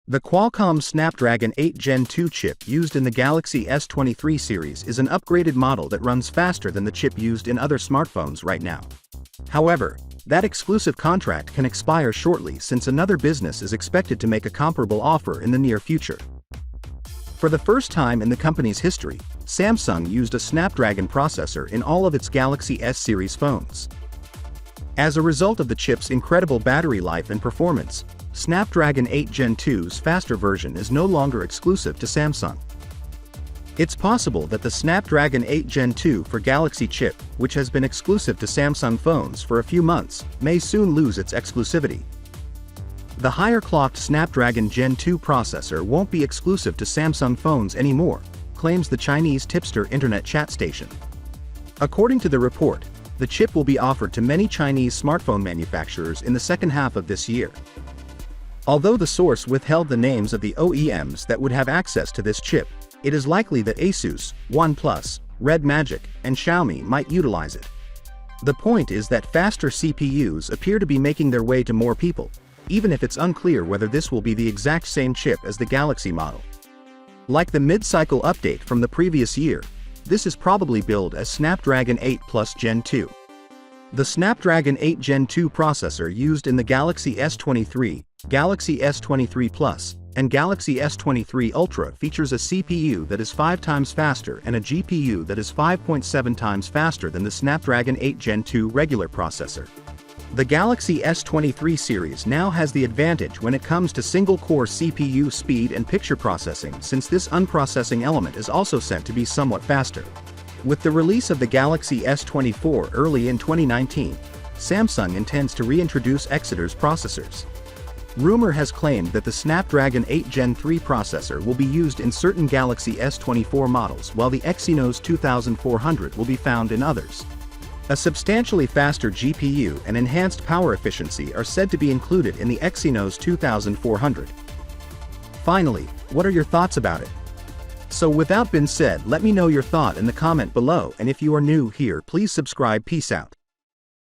The Qualcomm Snapdragon 8 Gen 2 chip used in the Galaxy S23 series is an upgraded model that runs faster than the chip used in other smartphones right now. However, that exclusive contract can expire shortly since another business is expected to make a comparable offer in the near future. For the first time in the company's history, Samsung used a Snapdragon processor in all of its Galaxy S series phones. As a result of the chip's incredible battery life and performance, Snapdragon 8 Gen 2's faster version is no longer exclusive to Samsung. It's possible that the Snapdragon 8 Gen 2 for Galaxy chip, which has been exclusive to Samsung phones for a few months, may soon lose its exclusivity. The higher-clocked Snapdragon Gen 2 processor won't be exclusive to Samsung phones anymore, claims the Chinese tipster internet chat station. According to the report, the chip will be offered to many Chinese smartphone manufacturers in the second half of this year. Although the source withheld the names of the OEMs that would have access to this chip, it is likely that Asus, OnePlus, Red Magic, and Xiaomi might utilize it. The point is that faster CPUs appear to be making their way to more people, even if it's unclear whether this will be the exact same chip as the Galaxy model. Like the mid-cycle update from the previous year, this is probably billed as Snapdragon 8 Plus Gen 2. The Snapdragon 8 Gen 2 processor used in the Galaxy S23, Galaxy S23 Plus, and Galaxy S23 Ultra features a CPU that is 5 times faster and a GPU that is 5.7 times faster than the Snapdragon 8 Gen 2 regular processor. The Galaxy S23 series now has the advantage when it comes to single-core CPU speed and picture processing, since this unprocessing element is also said to be somewhat faster. With the release of the Galaxy S24 early in 2019, Samsung intends to reintroduce Exeter's processors. Rumor has claimed that the Snapdragon 8 Gen 3 processor will be used in certain Galaxy S24 models, while the Exynos 2400 will be found in others. A substantially faster GPU and enhanced power efficiency are said to be included in the Exynos 2400. Finally, what are your thoughts about it? So without being said, let me know your thought in the comment below, and if you are new here, please subscribe. Peace out.